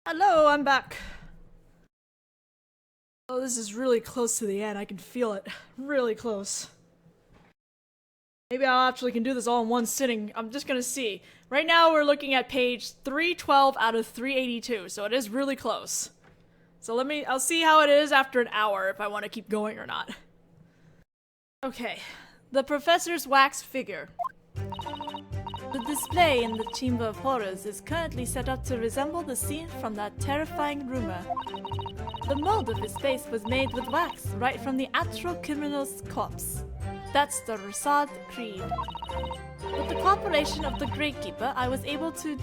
Hello, I'm back. Oh, this is really close to the end. I can feel it. Really close. Maybe I actually can do this all in one sitting. I'm just gonna see. Right now we're looking at page 312 out of 382, so it is really close. So I'll see how it is after an hour if I want to keep going or not. Okay. The professor's wax figure. The display in the Chamber of Horrors is currently set up to resemble the scene from that terrifying rumor. The mold of his face was made with wax right from the actual criminal's corpse. That's the Rasad Creed. With the cooperation of the Gravekeeper, I was able to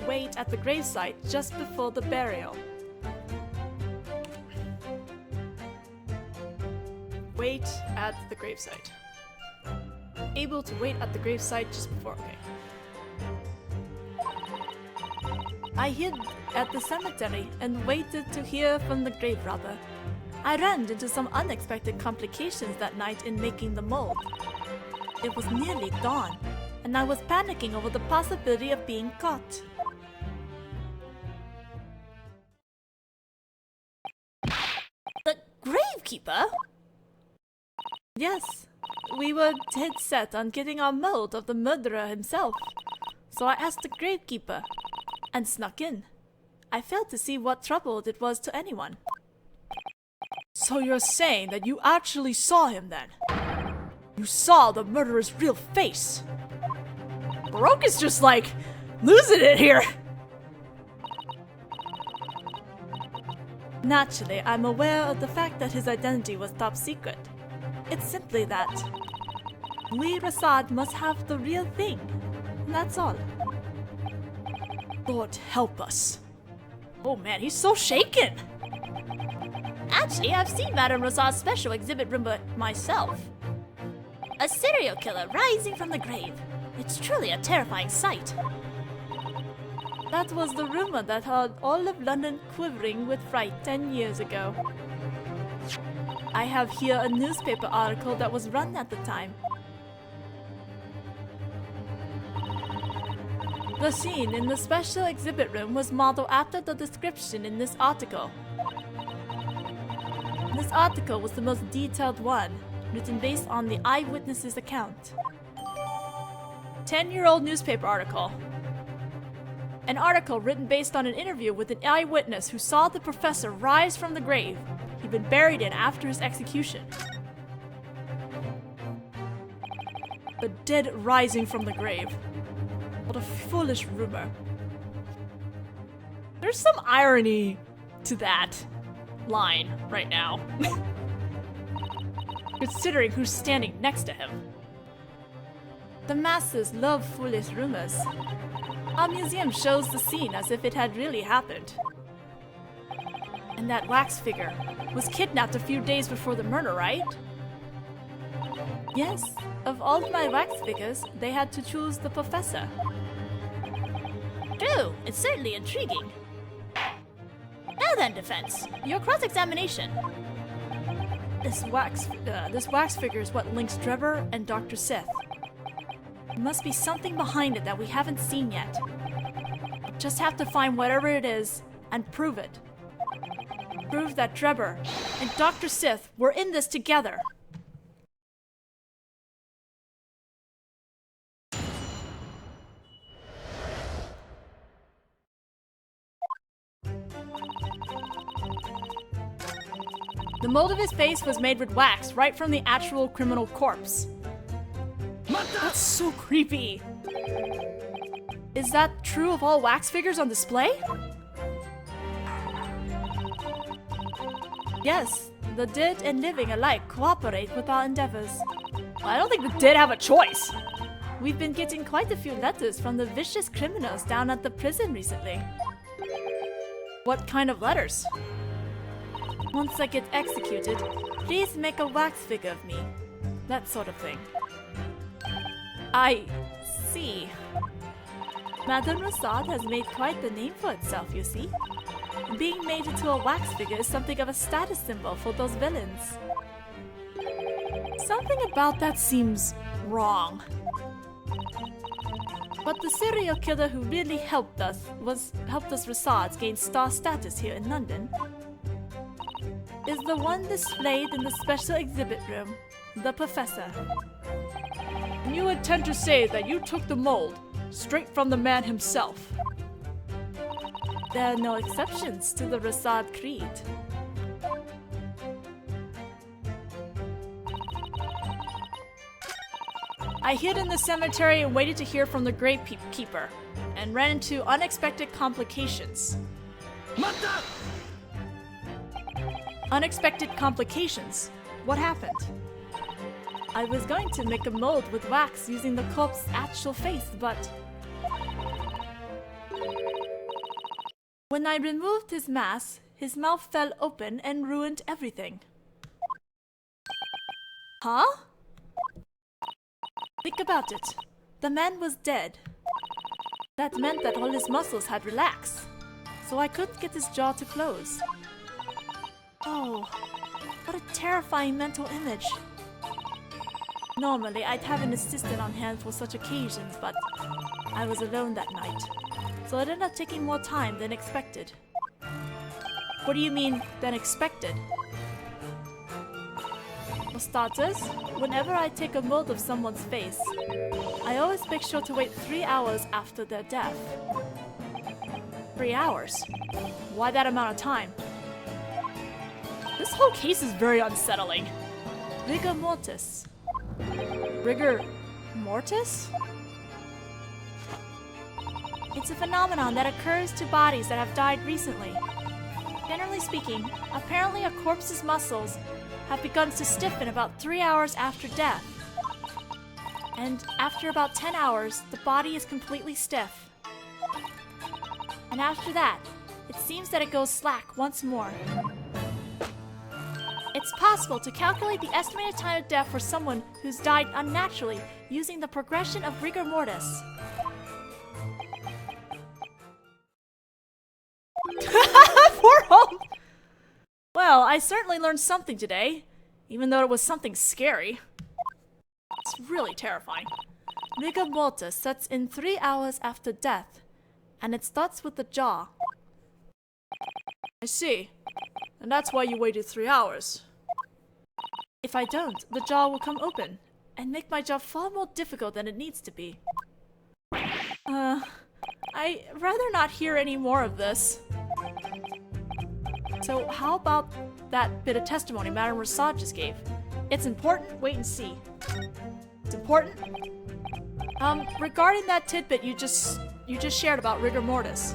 wait at the gravesite just before the burial. Wait at the gravesite. Able to wait at the gravesite just before. Okay. I hid at the cemetery and waited to hear from the grave robber. I ran into some unexpected complications that night in making the mold. It was nearly dawn, and I was panicking over the possibility of being caught. The Gravekeeper? Yes. We were dead set on getting our mold of the murderer himself. So I asked the Gravekeeper, and snuck in. I failed to see what trouble it was to anyone. So you're saying that you actually saw him then? You saw the murderer's real face? Baroque is just like, losing it here! Naturally, I'm aware of the fact that his identity was top secret. It's simply that we Rasad must have the real thing. That's all. Lord help us. Oh man, he's so shaken! Actually, I've seen Madame Rasad's special exhibit room myself. A serial killer rising from the grave. It's truly a terrifying sight. That was the rumor that had all of London quivering with fright 10 years ago. I have here a newspaper article that was run at the time. The scene in the special exhibit room was modeled after the description in this article. This article was the most detailed one, written based on the eyewitness's account. 10-year-old newspaper article. An article written based on an interview with an eyewitness who saw the professor rise from the grave he'd been buried in after his execution. The dead rising from the grave. What a foolish rumor. There's some irony to that line right now. Considering who's standing next to him. The masses love foolish rumors. Our museum shows the scene as if it had really happened. And that wax figure was kidnapped a few days before the murder, right? Yes, of all of my wax figures, they had to choose the professor. True, it's certainly intriguing. Now then, defense, your cross-examination. This wax figure is what links Trevor and Dr. Sith. There must be something behind it that we haven't seen yet. Just have to find whatever it is and prove it. Prove that Trevor and Dr. Sith were in this together. The mold of his face was made with wax right from the actual criminal corpse. That's so creepy. Is that true of all wax figures on display? Yes, the dead and living alike cooperate with our endeavors. Well, I don't think the dead have a choice. We've been getting quite a few letters from the vicious criminals down at the prison recently. What kind of letters? Once I get executed, please make a wax figure of me. That sort of thing. I see. Madame Rasad has made quite the name for itself, you see. Being made into a wax figure is something of a status symbol for those villains. Something about that seems wrong. But the serial killer who really helped us Rasad gain star status here in London is the one displayed in the special exhibit room, the Professor. You intend to say that you took the mold straight from the man himself? There are no exceptions to the Rasad creed. I hid in the cemetery and waited to hear from the gravekeeper, and ran into unexpected complications. Unexpected complications? What happened? I was going to make a mold with wax using the corpse's actual face, but when I removed his mask, his mouth fell open and ruined everything. Huh? Think about it. The man was dead. That meant that all his muscles had relaxed, so I couldn't get his jaw to close. Oh, what a terrifying mental image. Normally, I'd have an assistant on hand for such occasions, but I was alone that night, so it ended up taking more time than expected. What do you mean, than expected? For starters, whenever I take a mold of someone's face, I always make sure to wait 3 hours after their death. 3 hours? Why that amount of time? This whole case is very unsettling. Rigor mortis. Rigor mortis? It's a phenomenon that occurs to bodies that have died recently. Generally speaking, apparently a corpse's muscles have begun to stiffen about 3 hours after death. And after about 10 hours, the body is completely stiff. And after that, it seems that it goes slack once more. It's possible to calculate the estimated time of death for someone who's died unnaturally using the progression of rigor mortis. Poor home! Well, I certainly learned something today, even though it was something scary. It's really terrifying. Rigor mortis sets in 3 hours after death, and it starts with the jaw. I see. And that's why you waited 3 hours. If I don't, the jaw will come open, and make my job far more difficult than it needs to be. I'd rather not hear any more of this. So how about that bit of testimony Madame Rasad just gave? It's important? Wait and see. It's important? Regarding that tidbit you just shared about rigor mortis,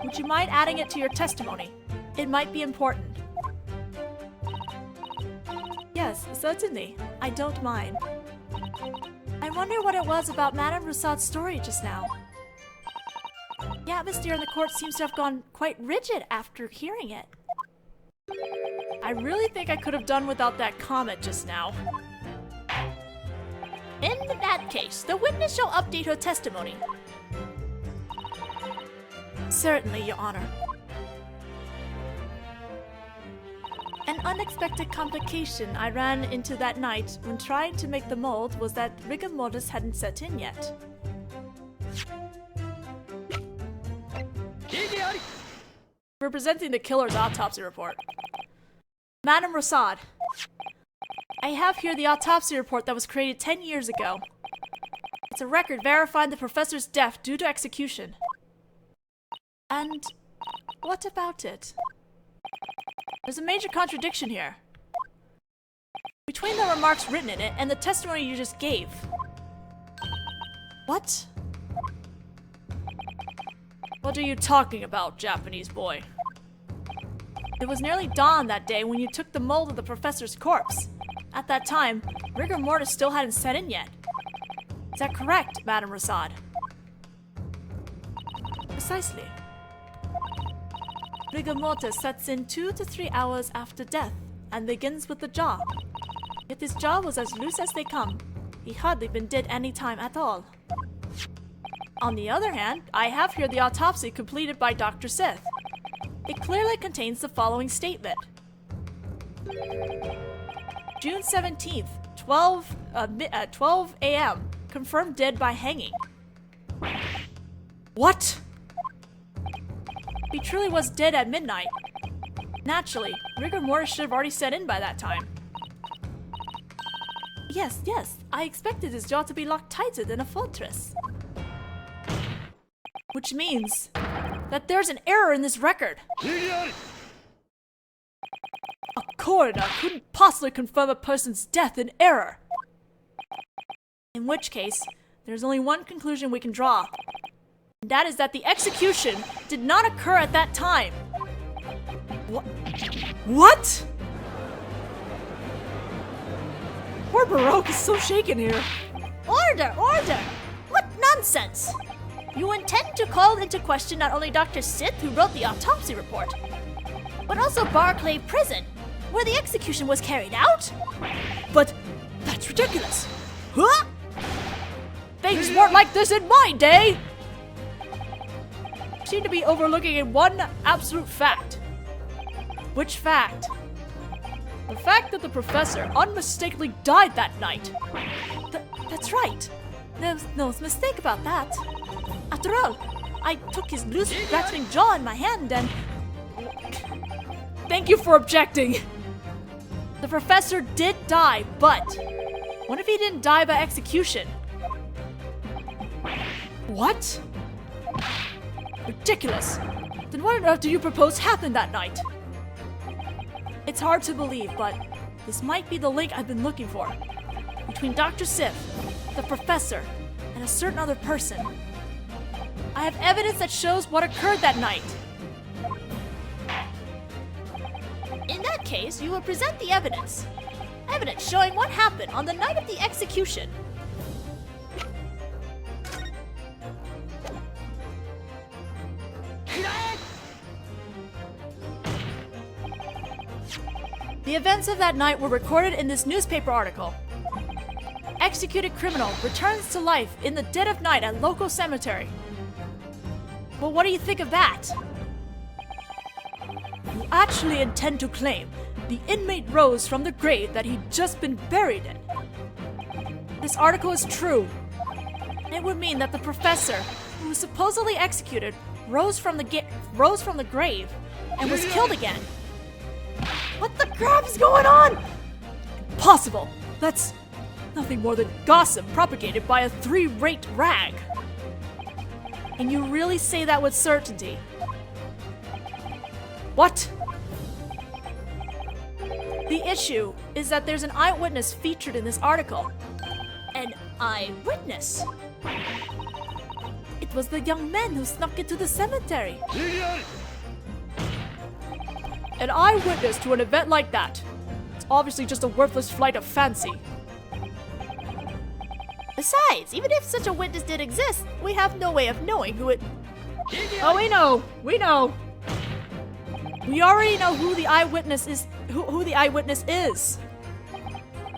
would you mind adding it to your testimony? It might be important. Yes, certainly. I don't mind. I wonder what it was about Madame Rasad's story just now. The atmosphere in the court seems to have gone quite rigid after hearing it. I really think I could have done without that comment just now. In that case, the witness shall update her testimony. Certainly, Your Honor. An unexpected complication I ran into that night when trying to make the mold was that rigor mortis hadn't set in yet. We're presenting the killer's autopsy report. Madame Rasad, I have here the autopsy report that was created 10 years ago. It's a record verifying the professor's death due to execution. And what about it? There's a major contradiction here. Between the remarks written in it and the testimony you just gave. What? What are you talking about, Japanese boy? It was nearly dawn that day when you took the mold of the professor's corpse. At that time, rigor mortis still hadn't set in yet. Is that correct, Madame Rasad? Precisely. Rigor mortis sets in 2 to 3 hours after death and begins with the jaw. Yet his jaw was as loose as they come. He hardly been dead any time at all. On the other hand, I have here the autopsy completed by Dr. Sith. It clearly contains the following statement. June 17th, 12 a.m. Confirmed dead by hanging. What? He truly was dead at midnight. Naturally, rigor mortis should have already set in by that time. Yes, I expected his jaw to be locked tighter than a fortress. Which means that there's an error in this record. A coroner couldn't possibly confirm a person's death in error. In which case, there's only one conclusion we can draw. And that is that the execution did not occur at that time. What? Poor Baroque is so shaken here. Order! What nonsense! You intend to call into question not only Dr. Sith, who wrote the autopsy report, but also Barclay Prison, where the execution was carried out? But that's ridiculous. Huh? Things weren't like this in my day! You seem to be overlooking one absolute fact. Which fact? The fact that the professor unmistakably died that night. That's right. There's no mistake about that. After all, I took his loose, rattling jaw in my hand and... Thank you for objecting. The professor did die, but... what if he didn't die by execution? What? Ridiculous. Then what on earth do you propose happened that night? It's hard to believe, but this might be the link I've been looking for. Between Dr. Sith, the professor, and a certain other person. I have evidence that shows what occurred that night. In that case, you will present the evidence. Evidence showing what happened on the night of the execution. The events of that night were recorded in this newspaper article. Executed criminal returns to life in the dead of night at local cemetery. Well, what do you think of that? You actually intend to claim the inmate rose from the grave that he'd just been buried in. This article is true. It would mean that the professor, who was supposedly executed, rose from the grave and was killed again. What the crap is going on? Impossible. That's nothing more than gossip propagated by a three-rate rag. And you really say that with certainty? What? The issue is that there's an eyewitness featured in this article. An eyewitness? It was the young man who snuck into the cemetery. An eyewitness to an event like that. It's obviously just a worthless flight of fancy. Besides, even if such a witness did exist, we have no way of knowing who it... Oh, we know! We already know who the eyewitness is. Who the eyewitness is.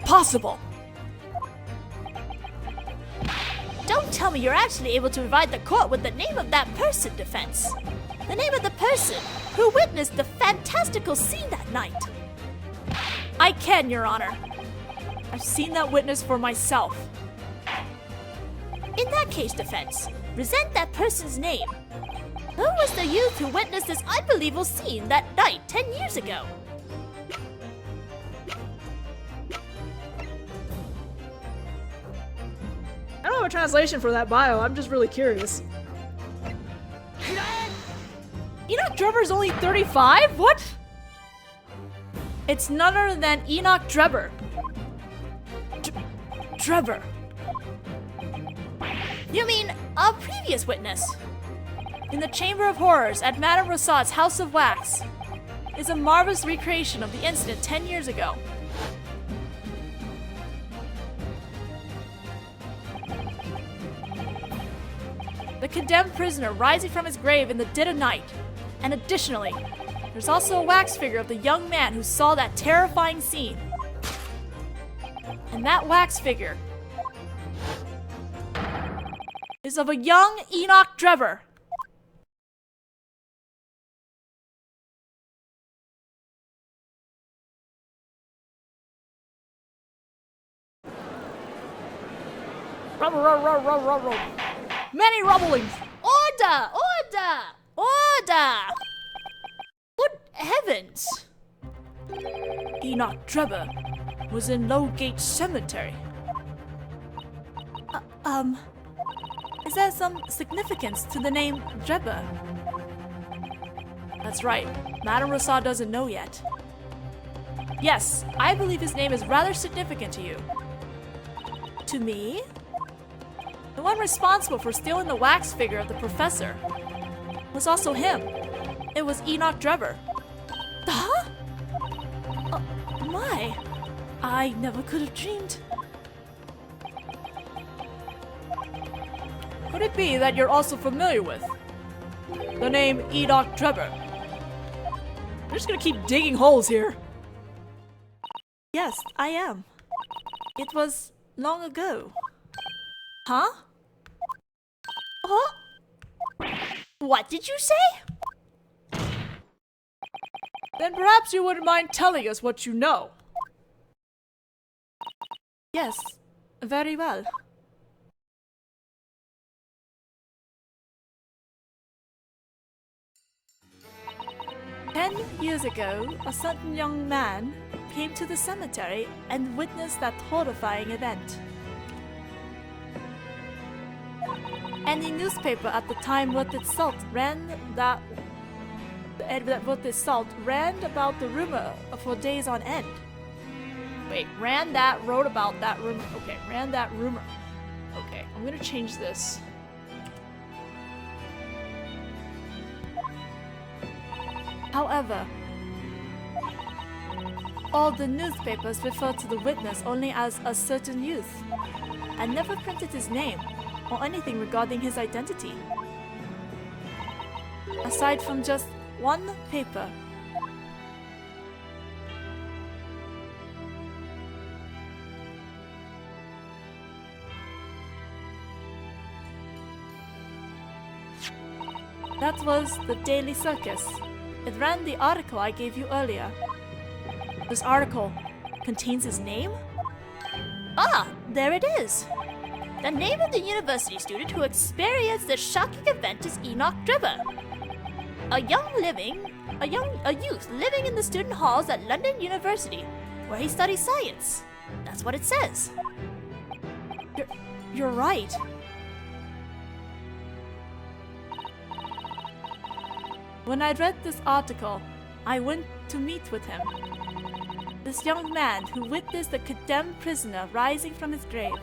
Possible. Don't tell me you're actually able to provide the court with the name of that person, defense. The name of the person who witnessed the fantastical scene that night. I can, Your Honor. I've seen that witness for myself. In that case, defense, present that person's name. Who was the youth who witnessed this unbelievable scene that night 10 years ago? I don't have a translation for that bio, I'm just really curious. Enoch Drebber's only 35? What? It's none other than Enoch Drebber. Drebber. You mean a previous witness? In the Chamber of Horrors at Madame Rousseau's House of Wax is a marvelous recreation of the incident 10 years ago. The condemned prisoner rising from his grave in the dead of night. And additionally, there's also a wax figure of the young man who saw that terrifying scene. And that wax figure is of a young Enoch Drebber. Row. Many rumblings! Order! Order! Order! Good heavens! Enoch Drebber was in Lowgate Cemetery. Is there some significance to the name Drebber? That's right. Madame Rousseau doesn't know yet. Yes, I believe his name is rather significant to you. To me? The one responsible for stealing the wax figure of the professor was also him. It was Enoch Drebber. Huh? My. I never could have dreamed. Could it be that you're also familiar with the name Enoch Drebber? We're just gonna keep digging holes here. Yes, I am. It was long ago. Huh? Huh? What did you say? Then perhaps you wouldn't mind telling us what you know. Yes, very well. "10 years ago, a certain young man came to the cemetery and witnessed that horrifying event. Any newspaper at the time worth its salt ran about the rumor for days on end." Wait, wrote about that rumor. Okay, ran that rumor. Okay, I'm gonna change this. However, all the newspapers referred to the witness only as a certain youth, and never printed his name or anything regarding his identity. Aside from just one paper. That was the Daily Circus. It ran the article I gave you earlier. This article contains his name? Ah, there it is. The name of the university student who experienced this shocking event is Enoch Drebber. A youth living in the student halls at London University, where he studies science. That's what it says. You're right. When I read this article, I went to meet with him. This young man who witnessed the condemned prisoner rising from his grave.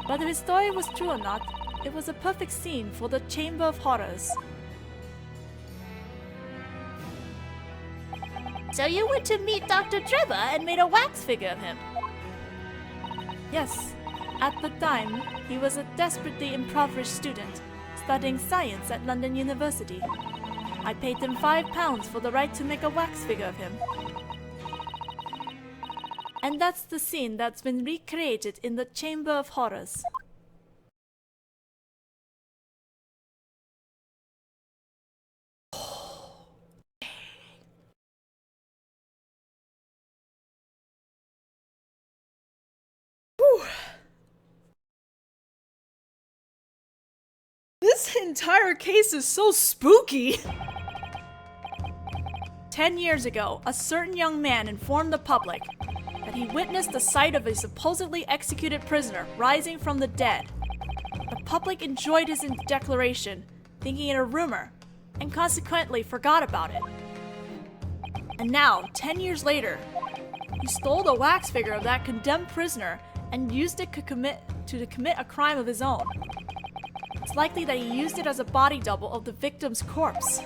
Whether his story was true or not, it was a perfect scene for the Chamber of Horrors. So you went to meet Dr. Drebber and made a wax figure of him? Yes. At the time, he was a desperately impoverished student, studying science at London University. I paid him £5 for the right to make a wax figure of him. And that's the scene that's been recreated in the Chamber of Horrors. This entire case is so spooky! 10 years ago, a certain young man informed the public that he witnessed the sight of a supposedly executed prisoner rising from the dead. The public enjoyed his declaration, thinking it a rumor, and consequently forgot about it. And now, 10 years later, he stole the wax figure of that condemned prisoner and used it to commit a crime of his own. It's likely that he used it as a body double of the victim's corpse.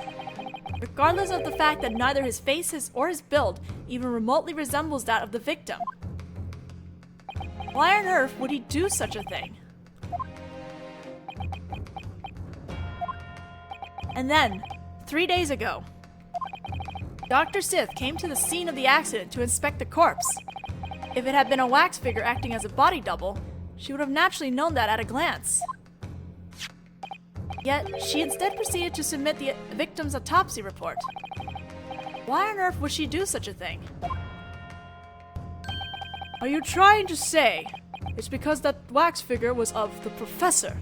Regardless of the fact that neither his face or his build even remotely resembles that of the victim. Why on earth would he do such a thing? And then, 3 days ago, Dr. Sith came to the scene of the accident to inspect the corpse. If it had been a wax figure acting as a body double, she would have naturally known that at a glance. Yet, she instead proceeded to submit the victim's autopsy report. Why on earth would she do such a thing? Are you trying to say it's because that wax figure was of the professor?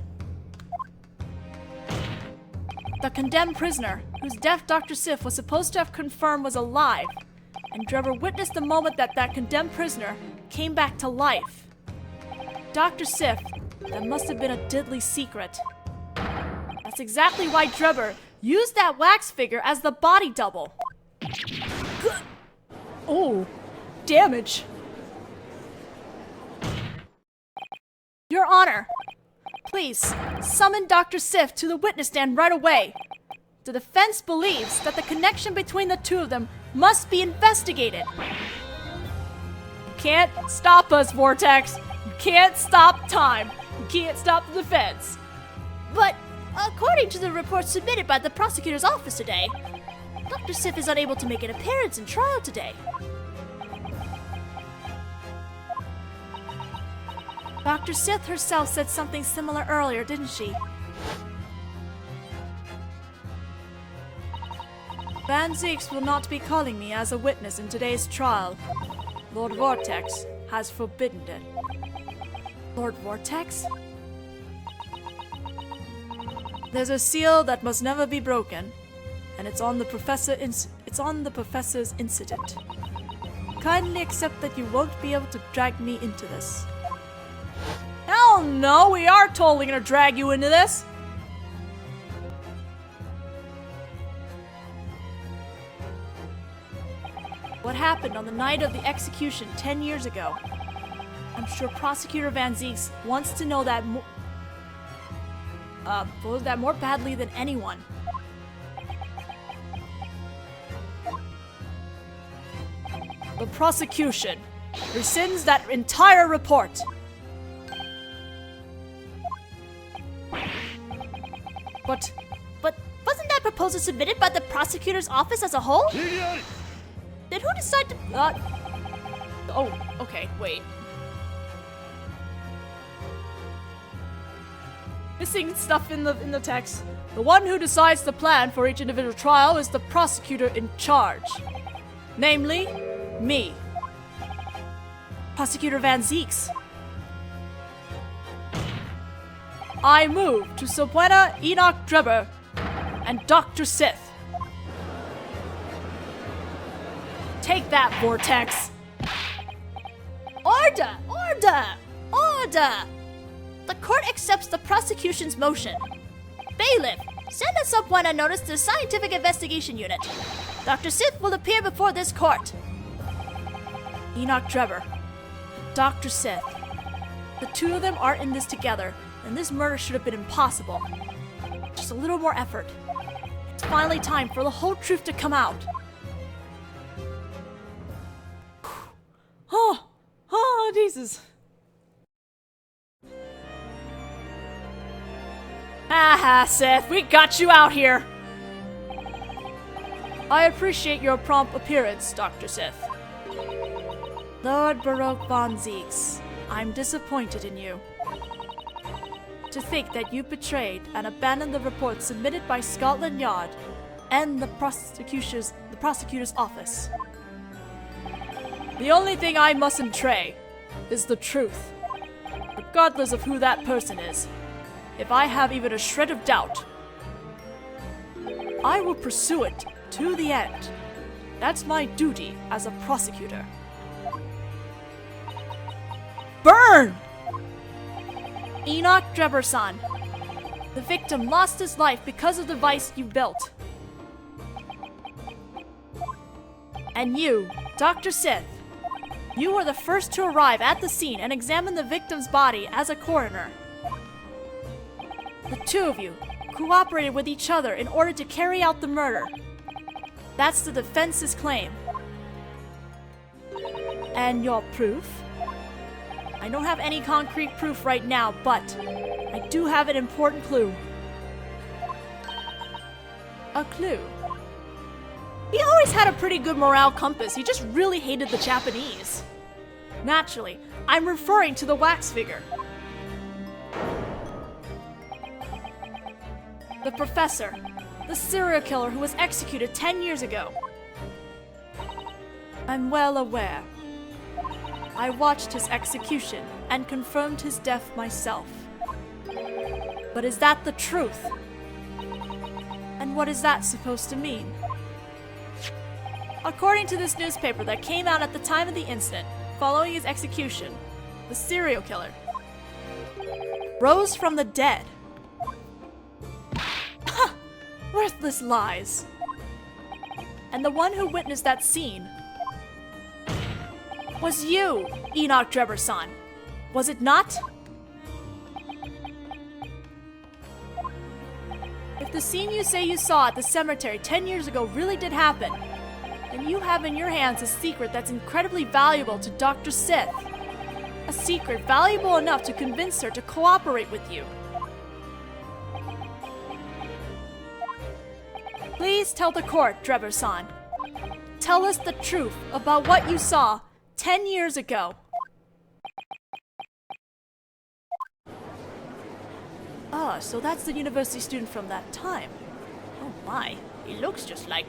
The condemned prisoner, whose death Dr. Sif was supposed to have confirmed was alive, and Drebber witnessed the moment that condemned prisoner came back to life. Dr. Sif, that must have been a deadly secret. That's exactly why Drebber used that wax figure as the body double. Oh, damage. Your Honor, please summon Dr. Sif to the witness stand right away. The defense believes that the connection between the two of them must be investigated. You can't stop us, Vortex. You can't stop time. You can't stop the defense. But according to the report submitted by the prosecutor's office today, Dr. Sif is unable to make an appearance in trial today. Dr. Sith herself said something similar earlier, didn't she? Van Zieks will not be calling me as a witness in today's trial. Lord Vortex has forbidden it. Lord Vortex? There's a seal that must never be broken, and it's on the professor's incident. Kindly accept that you won't be able to drag me into this. Hell no, we are totally gonna drag you into this! What happened on the night of the execution 10 years ago? I'm sure Prosecutor Van Zieks wants to know that more badly than anyone. The prosecution rescinds that entire report. But wasn't that proposal submitted by the prosecutor's office as a whole? Then who decided to... Oh, okay, wait. Missing stuff in the text. The one who decides the plan for each individual trial is the prosecutor in charge. Namely, me. Prosecutor Van Zieks. I move to subpoena Enoch Drebber and Dr. Sith. Take that, Vortex! Order! Order! Order! The court accepts the prosecution's motion. Bailiff, send a subpoena notice to the Scientific Investigation Unit. Dr. Sith will appear before this court. Enoch Drebber, Dr. Sith. The two of them are in this together, and this murder should have been impossible. Just a little more effort. It's finally time for the whole truth to come out. Oh, Jesus. Haha, Seth, we got you out here. I appreciate your prompt appearance, Dr. Sith. Lord Baroque Von Zieks, I'm disappointed in you. To think that you betrayed and abandoned the report submitted by Scotland Yard and the prosecutor's office. The only thing I mustn't betray is the truth, regardless of who that person is. If I have even a shred of doubt, I will pursue it to the end. That's my duty as a prosecutor. Burn! Enoch Drebber-san, the victim lost his life because of the device you built. And you, Dr. Sith, you were the first to arrive at the scene and examine the victim's body as a coroner. The two of you cooperated with each other in order to carry out the murder. That's the defense's claim. And your proof? I don't have any concrete proof right now, but I do have an important clue. A clue? He always had a pretty good morale compass, he just really hated the Japanese. Naturally, I'm referring to the wax figure. The professor, the serial killer who was executed 10 years ago. I'm well aware. I watched his execution and confirmed his death myself. But is that the truth? And what is that supposed to mean? According to this newspaper that came out at the time of the incident, following his execution, the serial killer rose from the dead. Worthless lies. And the one who witnessed that scene was you, Enoch Drebber-san. Was it not? If the scene you say you saw at the cemetery 10 years ago really did happen, then you have in your hands a secret that's incredibly valuable to Dr. Sith. A secret valuable enough to convince her to cooperate with you. Please tell the court, Drebber-san. Tell us the truth about what you saw 10 years ago. Ah, so that's the university student from that time. Oh my, he looks just like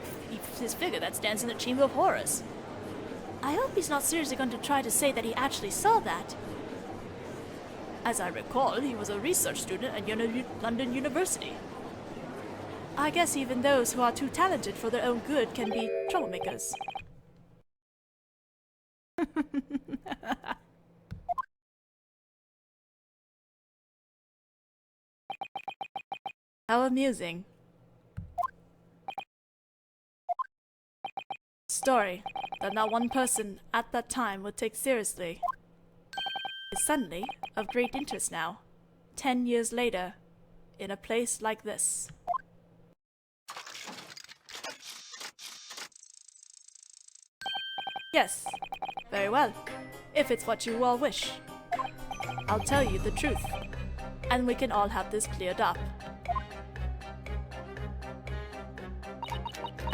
his figure that stands in the Chamber of Horrors. I hope he's not seriously going to try to say that he actually saw that. As I recall, he was a research student at London University. I guess even those who are too talented for their own good can be troublemakers. How amusing. Story that not one person at that time would take seriously is suddenly of great interest now, 10 years later, in a place like this. Yes, very well, if it's what you all wish. I'll tell you the truth, and we can all have this cleared up.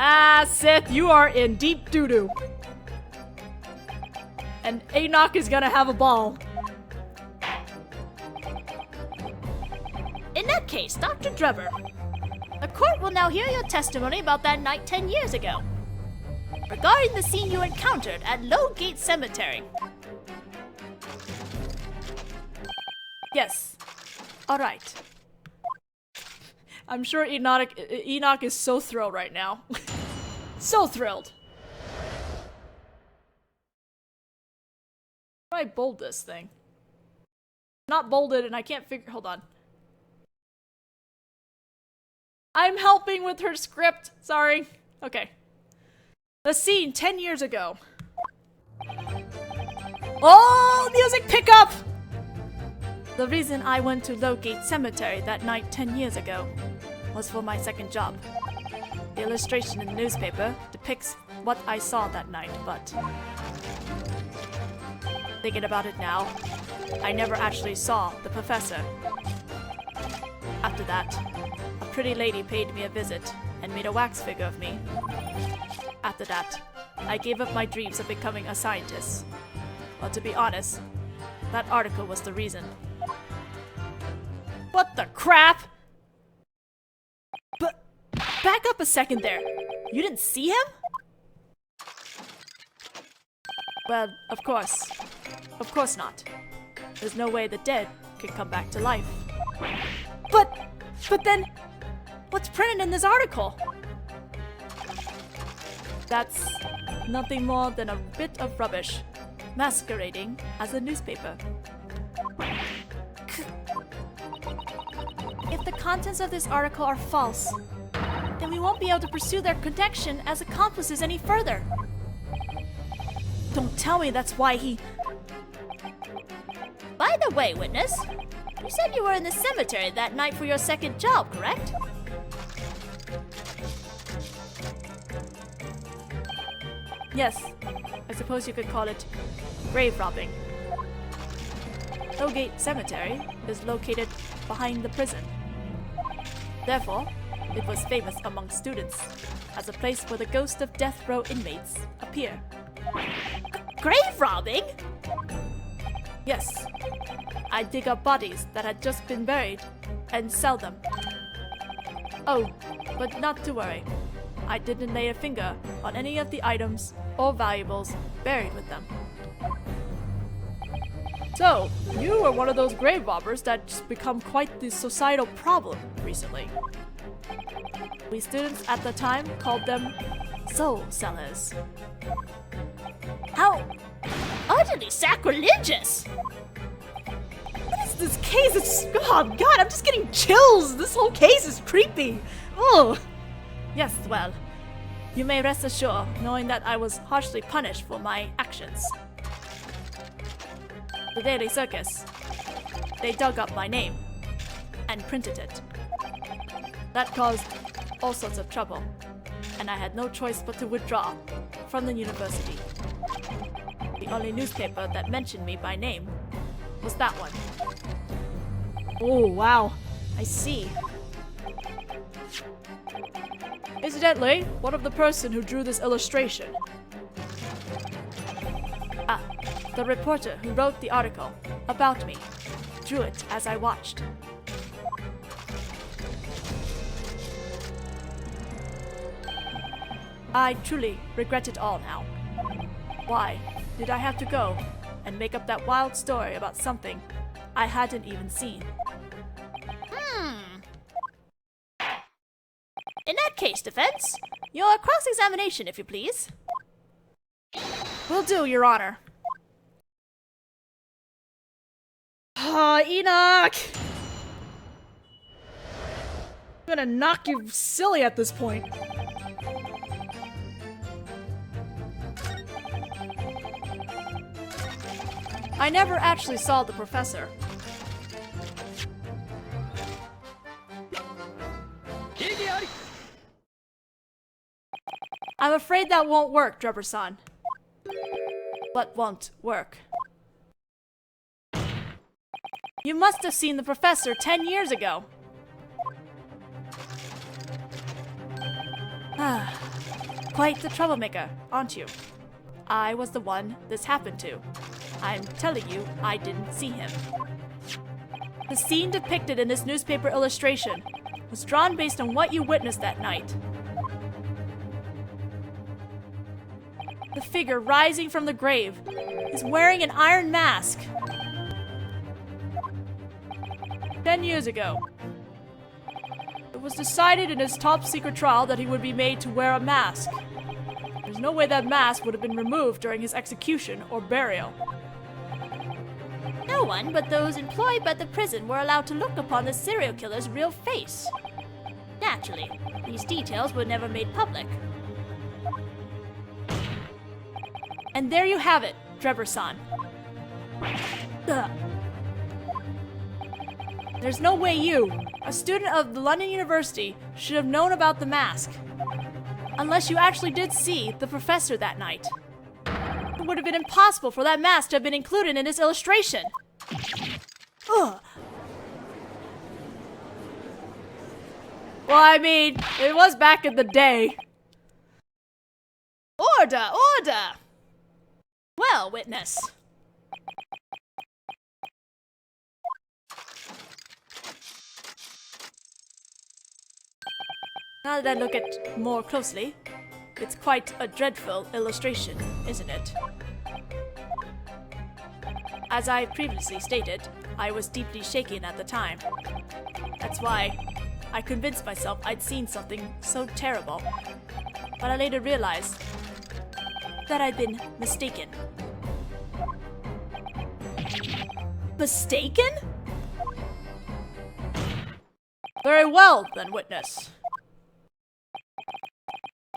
Ah, Sith, you are in deep doo-doo. And Enoch is gonna have a ball. In that case, Dr. Drebber, the court will now hear your testimony about that night 10 years ago, regarding the scene you encountered at Lowgate Cemetery. Yes. Alright. I'm sure Enoch is so thrilled right now. So thrilled. How do I bold this thing? Not bolded and I can't figure- hold on. I'm helping with her script. Sorry. Okay. The scene 10 years ago. Oh, music pickup! The reason I went to Lowgate Cemetery that night 10 years ago was for my second job. The illustration in the newspaper depicts what I saw that night, but thinking about it now, I never actually saw the professor. After that, a pretty lady paid me a visit and made a wax figure of me. After that, I gave up my dreams of becoming a scientist. Well, to be honest, that article was the reason. What the crap? But back up a second there. You didn't see him? Well, of course. Of course not. There's no way the dead can come back to life. But then, what's printed in this article? That's nothing more than a bit of rubbish, masquerading as a newspaper. If the contents of this article are false, then we won't be able to pursue their connection as accomplices any further. Don't tell me that's why he... By the way, witness, you said you were in the cemetery that night for your second job, correct? Yes, I suppose you could call it grave robbing. Lowgate Cemetery is located behind the prison. Therefore, it was famous among students as a place where the ghosts of death row inmates appear. Grave robbing? Yes, I dig up bodies that had just been buried and sell them. Oh, but not to worry. I didn't lay a finger on any of the items or valuables buried with them. So, you were one of those grave robbers that's become quite the societal problem recently. We students at the time called them soul sellers. How utterly sacrilegious! What is this case? It's, oh god, I'm just getting chills. This whole case is creepy. Oh. Yes, well, you may rest assured knowing that I was harshly punished for my actions. The Daily Circus, they dug up my name and printed it. That caused all sorts of trouble, and I had no choice but to withdraw from the university. The only newspaper that mentioned me by name was that one. Oh, wow. I see. Incidentally, what of the person who drew this illustration? Ah, the reporter who wrote the article about me drew it as I watched. I truly regret it all now. Why did I have to go and make up that wild story about something I hadn't even seen? In that case, defense, your cross-examination, if you please. Will do, Your Honor. Enoch! I'm gonna knock you silly at this point. I never actually saw the professor. I'm afraid that won't work, Drebber-san. What won't work? You must have seen the professor 10 years ago. Quite the troublemaker, aren't you? I was the one this happened to. I'm telling you, I didn't see him. The scene depicted in this newspaper illustration was drawn based on what you witnessed that night. The figure rising from the grave is wearing an iron mask. 10 years ago, it was decided in his top-secret trial that he would be made to wear a mask. There's no way that mask would have been removed during his execution or burial. No one but those employed by the prison were allowed to look upon the serial killer's real face. Naturally, these details were never made public. And there you have it, Drebber-san. There's no way you, a student of the London University, should have known about the mask. Unless you actually did see the professor that night. It would have been impossible for that mask to have been included in this illustration. Ugh. Well, I mean, it was back in the day. Order! Order! Well, witness. Now that I look at it more closely, it's quite a dreadful illustration, isn't it? As I previously stated, I was deeply shaken at the time. That's why I convinced myself I'd seen something so terrible. But I later realized that I'd been mistaken. Mistaken? Very well, then, witness.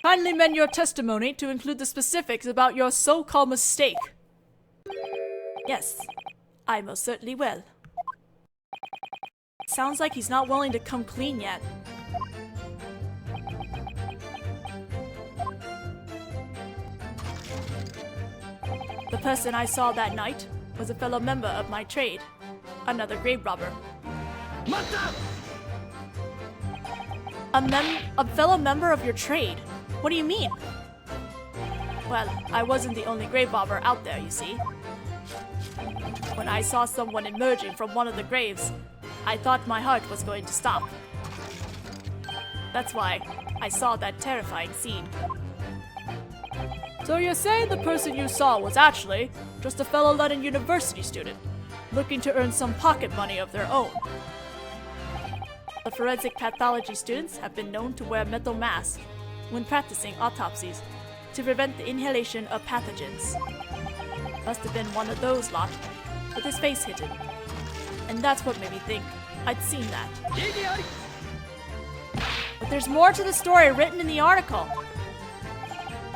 Kindly amend your testimony to include the specifics about your so-called mistake. Yes, I most certainly will. Sounds like he's not willing to come clean yet. The person I saw that night was a fellow member of my trade, another grave robber. A fellow member of your trade? What do you mean? Well, I wasn't the only grave robber out there, you see. When I saw someone emerging from one of the graves, I thought my heart was going to stop. That's why I saw that terrifying scene. So you're saying the person you saw was actually just a fellow London University student, looking to earn some pocket money of their own? The forensic pathology students have been known to wear metal masks when practicing autopsies to prevent the inhalation of pathogens. Must have been one of those lot, with his face hidden. And that's what made me think I'd seen that. But there's more to the story written in the article.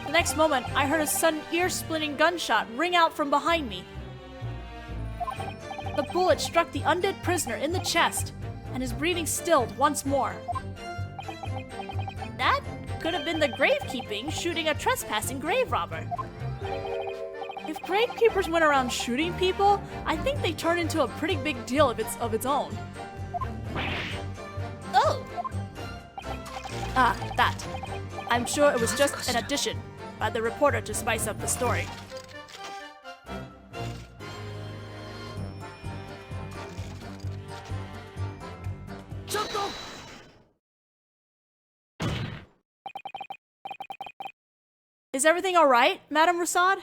The next moment, I heard a sudden ear-splitting gunshot ring out from behind me. The bullet struck the undead prisoner in the chest, and his breathing stilled once more. That could have been the gravekeeping shooting a trespassing grave robber. If gravekeepers went around shooting people, I think they turned into a pretty big deal of its own. Oh! Ah, that. I'm sure it was just an addition by the reporter to spice up the story. Is everything alright, Madame Rasad?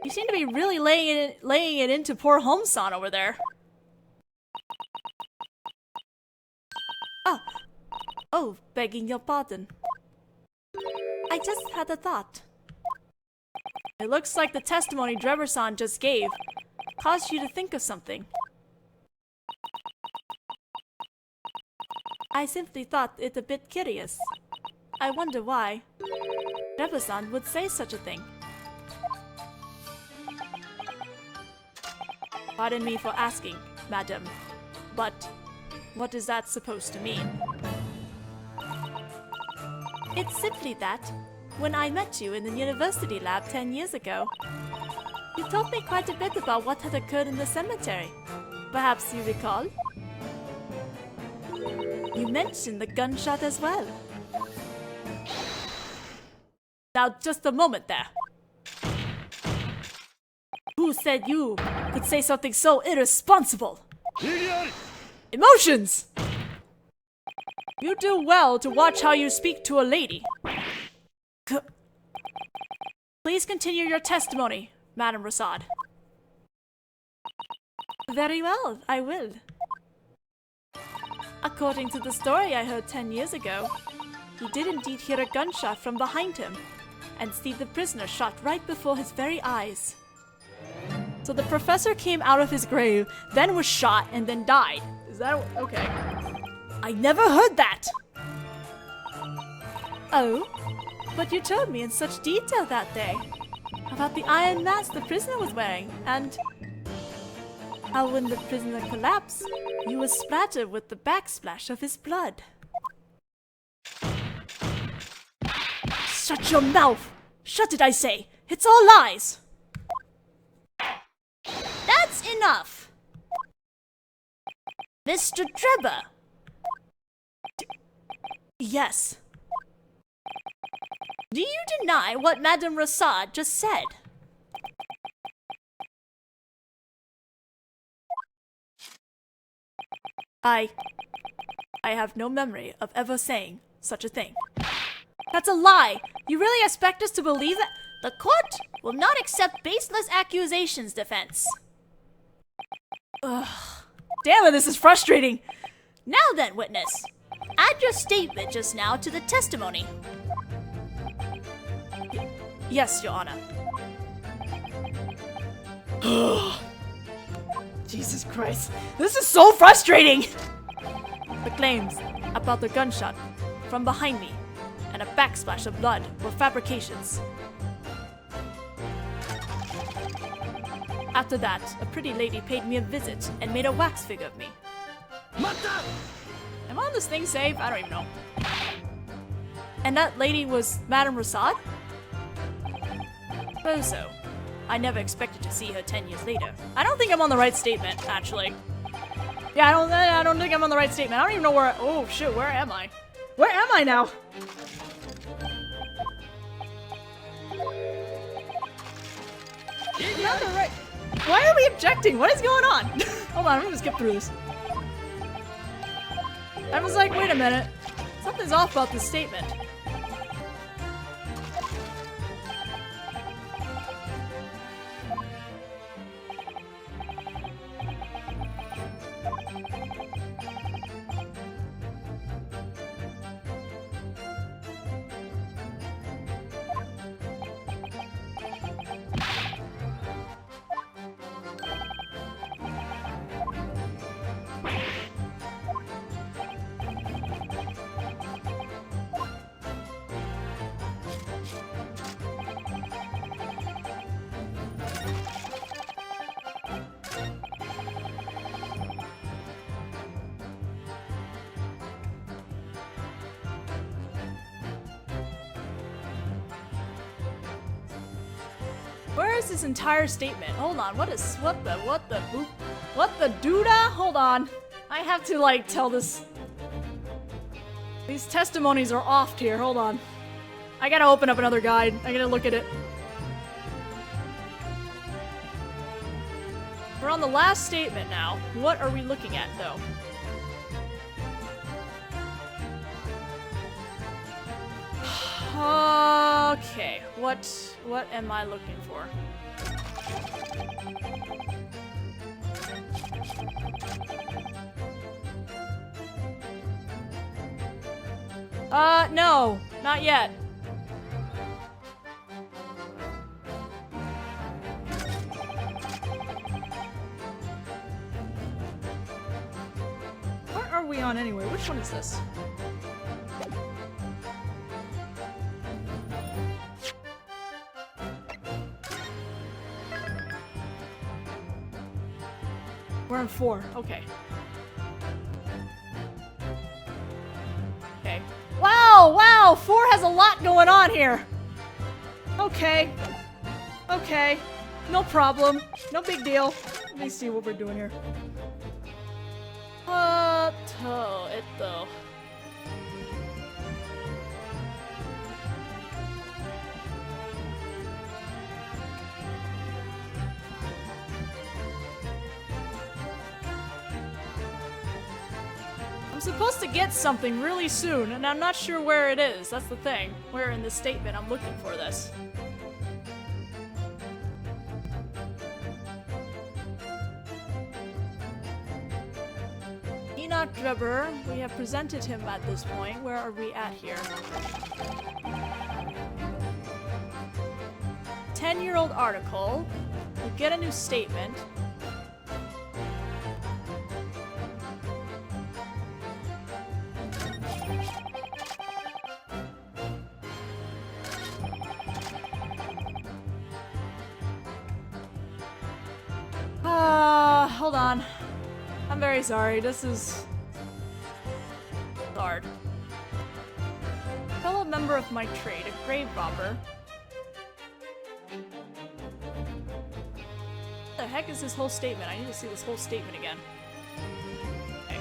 You seem to be really laying it into poor Home-san over there. Oh, begging your pardon. I just had a thought. It looks like the testimony Drebber-san just gave caused you to think of something. I simply thought it a bit curious. I wonder why Drebber-san would say such a thing. Pardon me for asking, madam, but what is that supposed to mean? It's simply that, when I met you in the university lab 10 years ago, you told me quite a bit about what had occurred in the cemetery. Perhaps you recall? You mentioned the gunshot as well. Now, just a moment there. Who said you could say something so irresponsible? Emotions! You do well to watch how you speak to a lady. Please continue your testimony, Madame Rasad. Very well, I will. According to the story I heard 10 years ago, he did indeed hear a gunshot from behind him and see the prisoner shot right before his very eyes. So the professor came out of his grave, then was shot, and then died. Is that okay? I never heard that! Oh, but you told me in such detail that day about the iron mask the prisoner was wearing, and how when the prisoner collapsed, you were splattered with the backsplash of his blood. Shut your mouth! Shut it, I say! It's all lies! That's enough! Mr. Drebber! Yes. Do you deny what Madame Rasad just said? I have no memory of ever saying such a thing. That's a lie! You really expect us to believe that? The court will not accept baseless accusations, defense. Ugh. Damn it, this is frustrating! Now then, witness. Add your statement just now to the testimony. Yes, Your Honor. Jesus Christ. This is so frustrating! The claims about the gunshot from behind me and a backsplash of blood were fabrications. After that, a pretty lady paid me a visit and made a wax figure of me. Am I on this thing safe? I don't even know. And that lady was Madame Rasad? Suppose so. I never expected to see her 10 years later. I don't think I'm on the right statement, actually. Yeah, I don't think I'm on the right statement. I don't even know where. Oh shit, where am I? Where am I now? I'm not the right. Why are we objecting? What is going on? Hold on, I'm gonna skip through this. I was like, wait a minute. Something's off about this statement. Where is this entire statement? Hold on, what the doodah? Hold on. I have to, like, tell this. These testimonies are off here, hold on. I gotta open up another guide. I gotta look at it. We're on the last statement now. What are we looking at, though? Okay, what am I looking for? No, not yet. What are we on anyway? Which one is this? We're on 4. Okay. Okay. Wow! 4 has a lot going on here! Okay. Okay. No problem. No big deal. Let me see what we're doing here. I'm supposed to get something really soon, and I'm not sure where it is. That's the thing. Where in this statement I'm looking for this. Enoch Drebber, we have presented him at this point. Where are we at here? 10-year-old article. We get a new statement. Hold on. I'm very sorry, this is hard. Fellow member of my trade, a grave robber. What the heck is this whole statement? I need to see this whole statement again. Okay.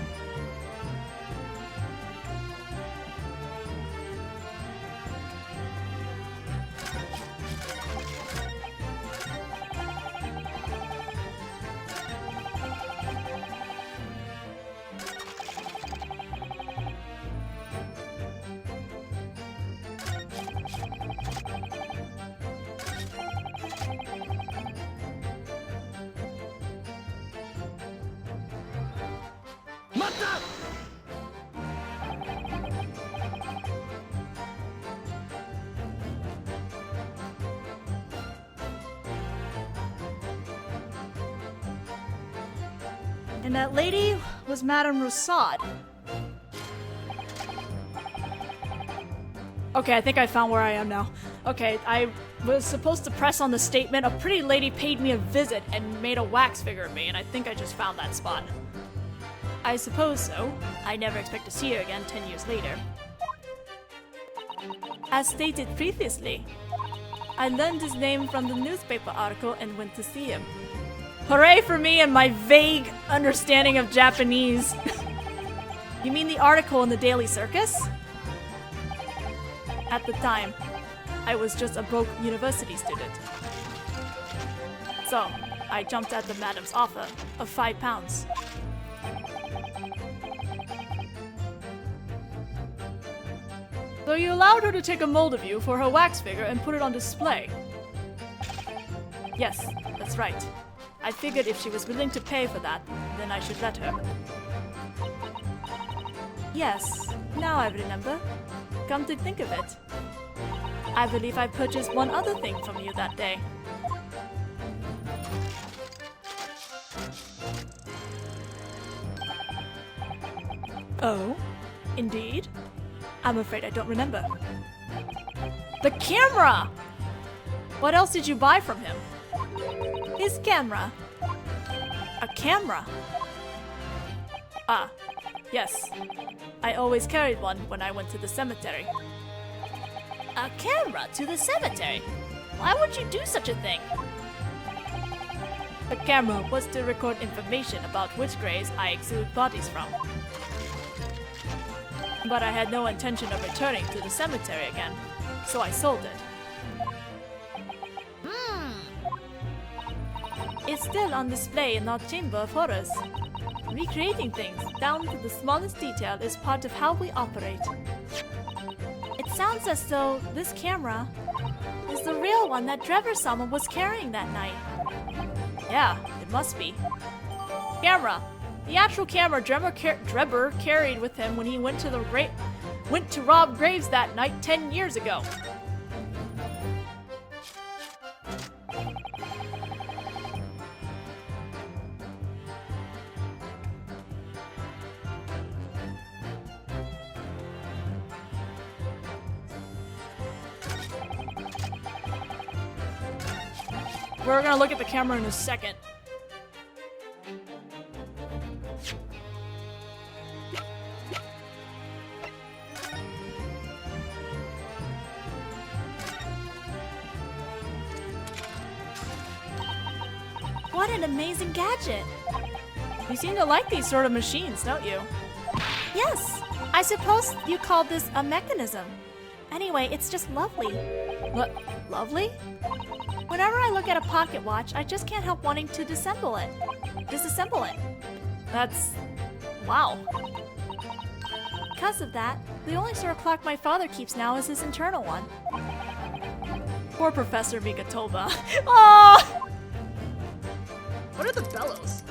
And that lady was Madame Roussaud. Okay, I think I found where I am now. Okay, I was supposed to press on the statement. A pretty lady paid me a visit and made a wax figure of me, and I think I just found that spot. I suppose so. I never expect to see her again 10 years later. As stated previously, I learned his name from the newspaper article and went to see him. Hooray for me and my vague understanding of Japanese. You mean the article in the Daily Circus? At the time, I was just a broke university student. So, I jumped at the madam's offer of £5. So you allowed her to take a mold of you for her wax figure and put it on display? Yes, that's right. I figured if she was willing to pay for that, then I should let her. Yes, now I remember. Come to think of it, I believe I purchased one other thing from you that day. Oh, indeed? I'm afraid I don't remember. The camera! What else did you buy from him? His camera. A camera? Ah, yes. I always carried one when I went to the cemetery. A camera to the cemetery? Why would you do such a thing? The camera was to record information about which graves I exhumed bodies from. But I had no intention of returning to the cemetery again, so I sold it. It's still on display in our Chamber of Horrors. Recreating things down to the smallest detail is part of how we operate. It sounds as though this camera is the real one that Drebber-sama was carrying that night. Yeah, it must be. Camera! The actual camera Drebber carried with him when he went to rob graves that night 10 years ago. We're gonna look at the camera in a second. What an amazing gadget! You seem to like these sort of machines, don't you? Yes, I suppose you call this a mechanism. Anyway, it's just lovely. What? Lovely? Whenever I look at a pocket watch, I just can't help wanting to disassemble it. That's... wow. Because of that, the only sort of clock my father keeps now is his internal one. Poor Professor Mikatoba. Oh! What are the bellows?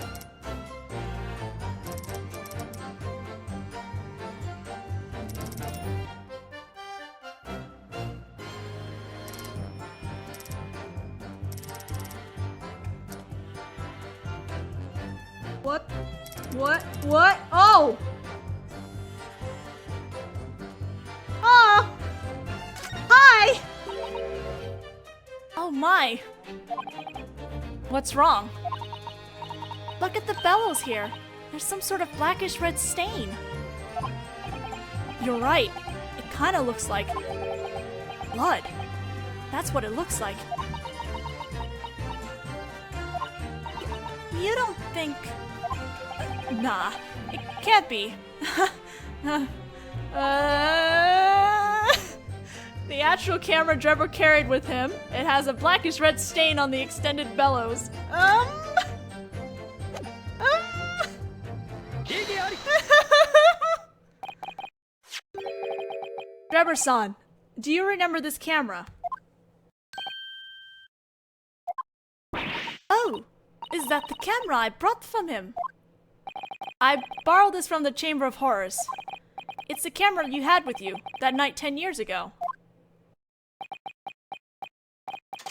What? Oh! Oh! Hi! Oh my! What's wrong? Look at the bellows here. There's some sort of blackish red stain. You're right. It kind of looks like blood. That's what it looks like. You don't think... Nah, it can't be. The actual camera Drebber carried with him, it has a blackish red stain on the extended bellows. Drebber-san, do you remember this camera? Oh, is that the camera I brought from him? I borrowed this from the Chamber of Horrors. It's the camera you had with you that night 10 years ago.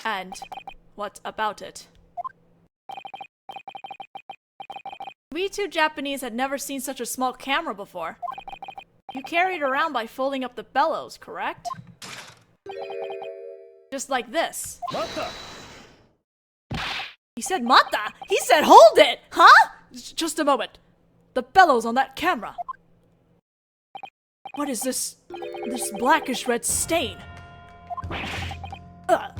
And what about it? We two Japanese had never seen such a small camera before. You carry it around by folding up the bellows, correct? Just like this. Mata! He said mata! He said hold it! Huh? Just a moment. The bellows on that camera. What is this blackish red stain? Ugh.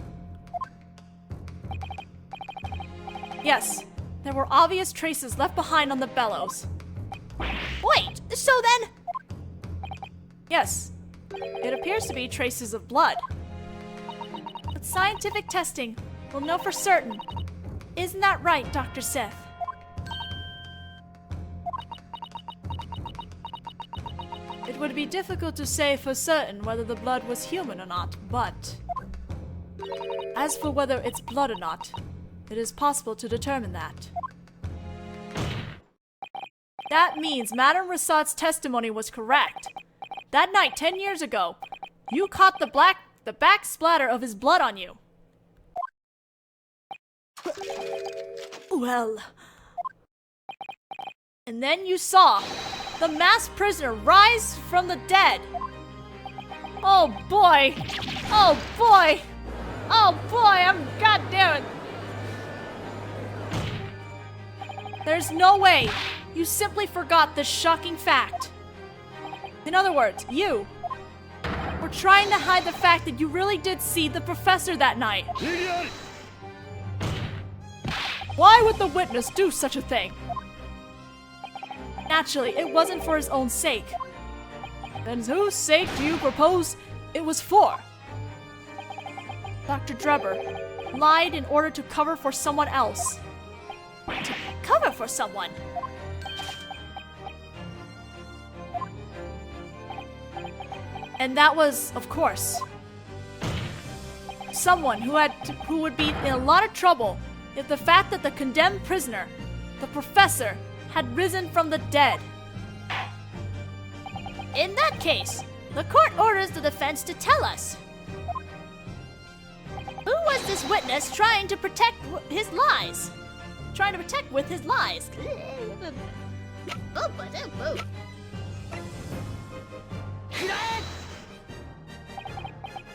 Yes, there were obvious traces left behind on the bellows. Wait, so then... Yes, it appears to be traces of blood. But scientific testing will know for certain. Isn't that right, Dr. Sith? It would be difficult to say for certain whether the blood was human or not, but... as for whether it's blood or not, it is possible to determine that. That means Madame Rissaud's testimony was correct. That night 10 years ago, you caught the back splatter of his blood on you. Well... And then you saw the masked prisoner rise from the dead. Oh boy! Oh boy! Oh boy! God damn it! There's no way you simply forgot this shocking fact. In other words, you were for trying to hide the fact that you really did see the professor that night. Why would the witness do such a thing? Naturally, it wasn't for his own sake. Then whose sake do you propose it was for? Dr. Drebber lied in order to cover for someone else. To cover for someone? And that was, of course, someone who would be in a lot of trouble if the fact that the condemned prisoner, the professor, had risen from the dead. In that case, the court orders the defense to tell us. Who was this witness trying to protect his lies? Trying to protect with his lies?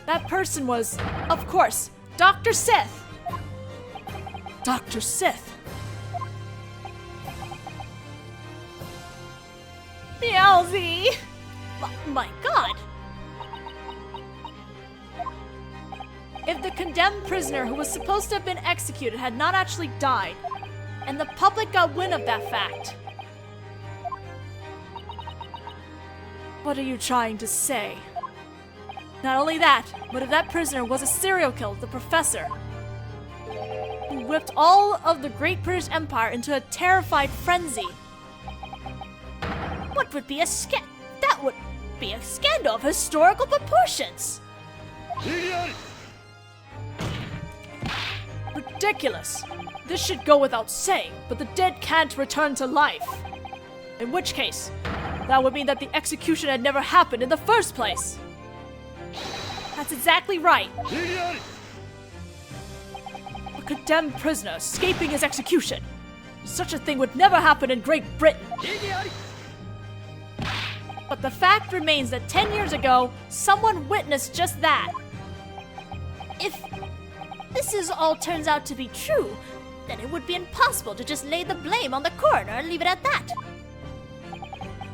That person was, of course, Dr. Sith. Dr. Sith. Meowsy! My god! If the condemned prisoner who was supposed to have been executed had not actually died, and the public got wind of that fact. What are you trying to say? Not only that, but if that prisoner was a serial killer, the professor, who whipped all of the Great British Empire into a terrified frenzy. That would be a scandal of historical proportions. Ridiculous. This should go without saying, but the dead can't return to life. In which case, that would mean that the execution had never happened in the first place. That's exactly right. A condemned prisoner escaping his execution. Such a thing would never happen in Great Britain. But the fact remains that 10 years ago, someone witnessed just that. If this all turns out to be true, then it would be impossible to just lay the blame on the coroner and leave it at that.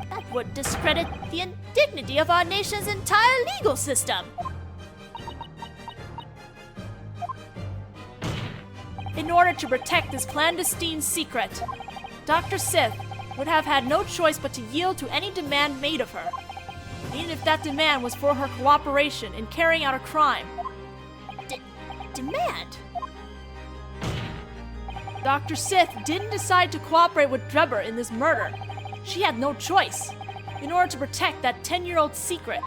That would discredit the indignity of our nation's entire legal system. In order to protect this clandestine secret, Dr. Sith would have had no choice but to yield to any demand made of her, even if that demand was for her cooperation in carrying out a crime. Demand? Dr. Sith didn't decide to cooperate with Drebber in this murder. She had no choice. In order to protect that 10-year-old secret,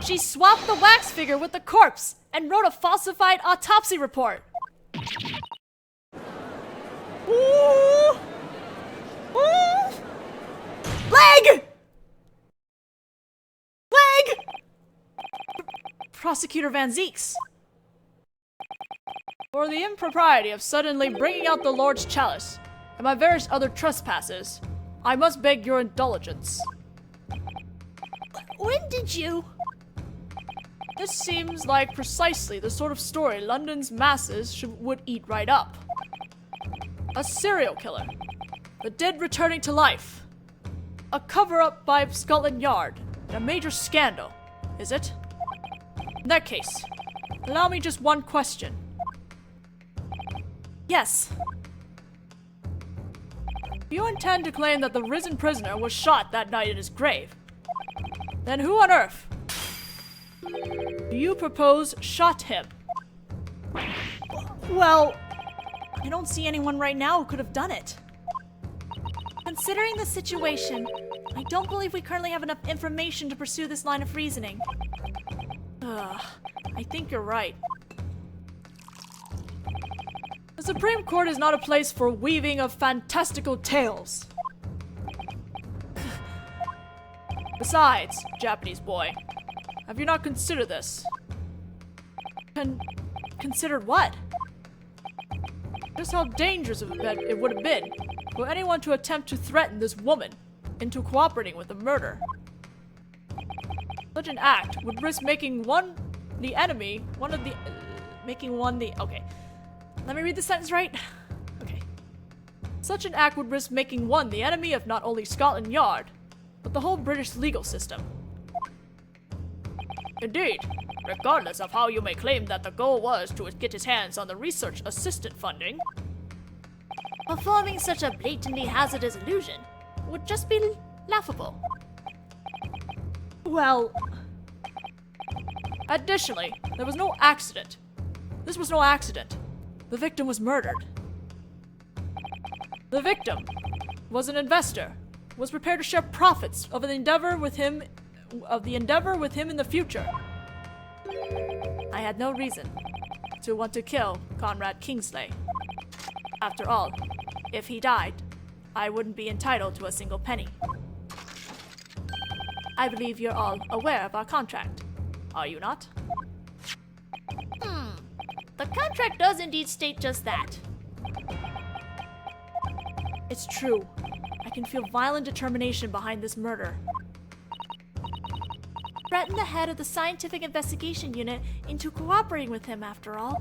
she swapped the wax figure with the corpse and wrote a falsified autopsy report. Ooh! Ooh! Leg! Leg! Prosecutor Van Zeeks. For the impropriety of suddenly bringing out the Lord's chalice and my various other trespasses, I must beg your indulgence. When did you? This seems like precisely the sort of story London's masses would eat right up. A serial killer. The dead returning to life. A cover-up by Scotland Yard. And a major scandal. Is it? In that case, allow me just one question. Yes. You intend to claim that the risen prisoner was shot that night in his grave. Then who on earth do you propose shot him? Well, I don't see anyone right now who could have done it. Considering the situation, I don't believe we currently have enough information to pursue this line of reasoning. I think you're right. The Supreme Court is not a place for weaving of fantastical tales. Besides, Japanese boy, have you not considered this? Considered what? Just how dangerous it would have been for anyone to attempt to threaten this woman into cooperating with the murder. Such an act would risk making okay. Let me read the sentence right. Okay. Such an act would risk making one the enemy of not only Scotland Yard, but the whole British legal system. Indeed. Regardless of how you may claim that the goal was to get his hands on the research assistant funding, Performing such a blatantly hazardous illusion would just be laughable. well... Additionally, there was no accident. This was no accident. The victim was murdered. The victim was an investor, was prepared to share profits of the endeavor with him in the future. I had no reason to want to kill Conrad Kingsley. After all, if he died, I wouldn't be entitled to a single penny. I believe you're all aware of our contract, are you not? The contract does indeed state just that. It's true. I can feel violent determination behind this murder. Threaten the head of the scientific investigation unit into cooperating with him, after all.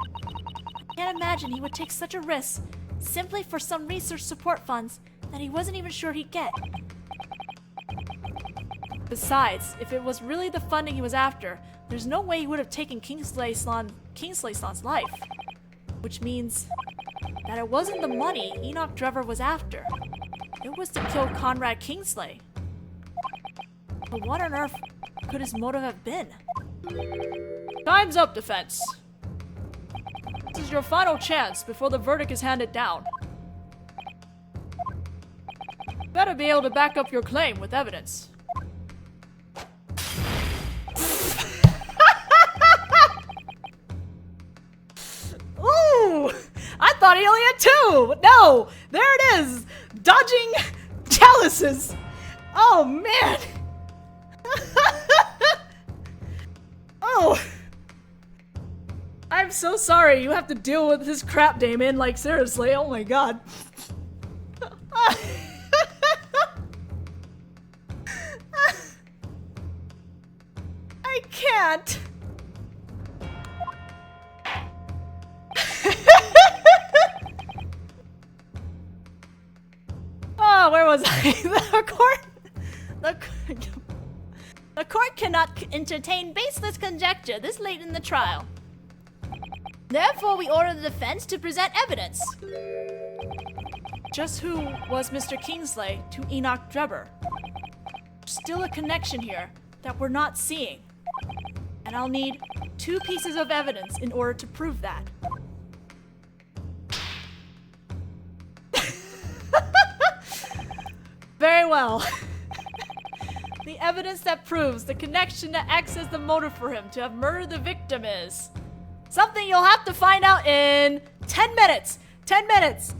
I can't imagine he would take such a risk simply for some research support funds that he wasn't even sure he'd get. Besides, if it was really the funding he was after, there's no way he would have taken Kingsley Slan's life. Which means that it wasn't the money Enoch Drever was after. It was to kill Conrad Kingsley. But what on earth could his motive have been? Time's up, defense. This is your final chance before the verdict is handed down. Better be able to back up your claim with evidence. Ooh! I thought he only had two! But no! There it is! Dodging chalices! Oh, man! Oh! I'm so sorry you have to deal with this crap, Damon. Like, seriously, oh my god. I can't. Oh, where was I? The court cannot entertain baseless conjecture this late in the trial. Therefore, we order the defense to present evidence. Just who was Mr. Kingsley to Enoch Drever? Still a connection here that we're not seeing. And I'll need 2 pieces of evidence in order to prove that. Very well. The evidence that proves the connection that acts as the motive for him to have murdered the victim is something you'll have to find out in 10 minutes. 10 minutes.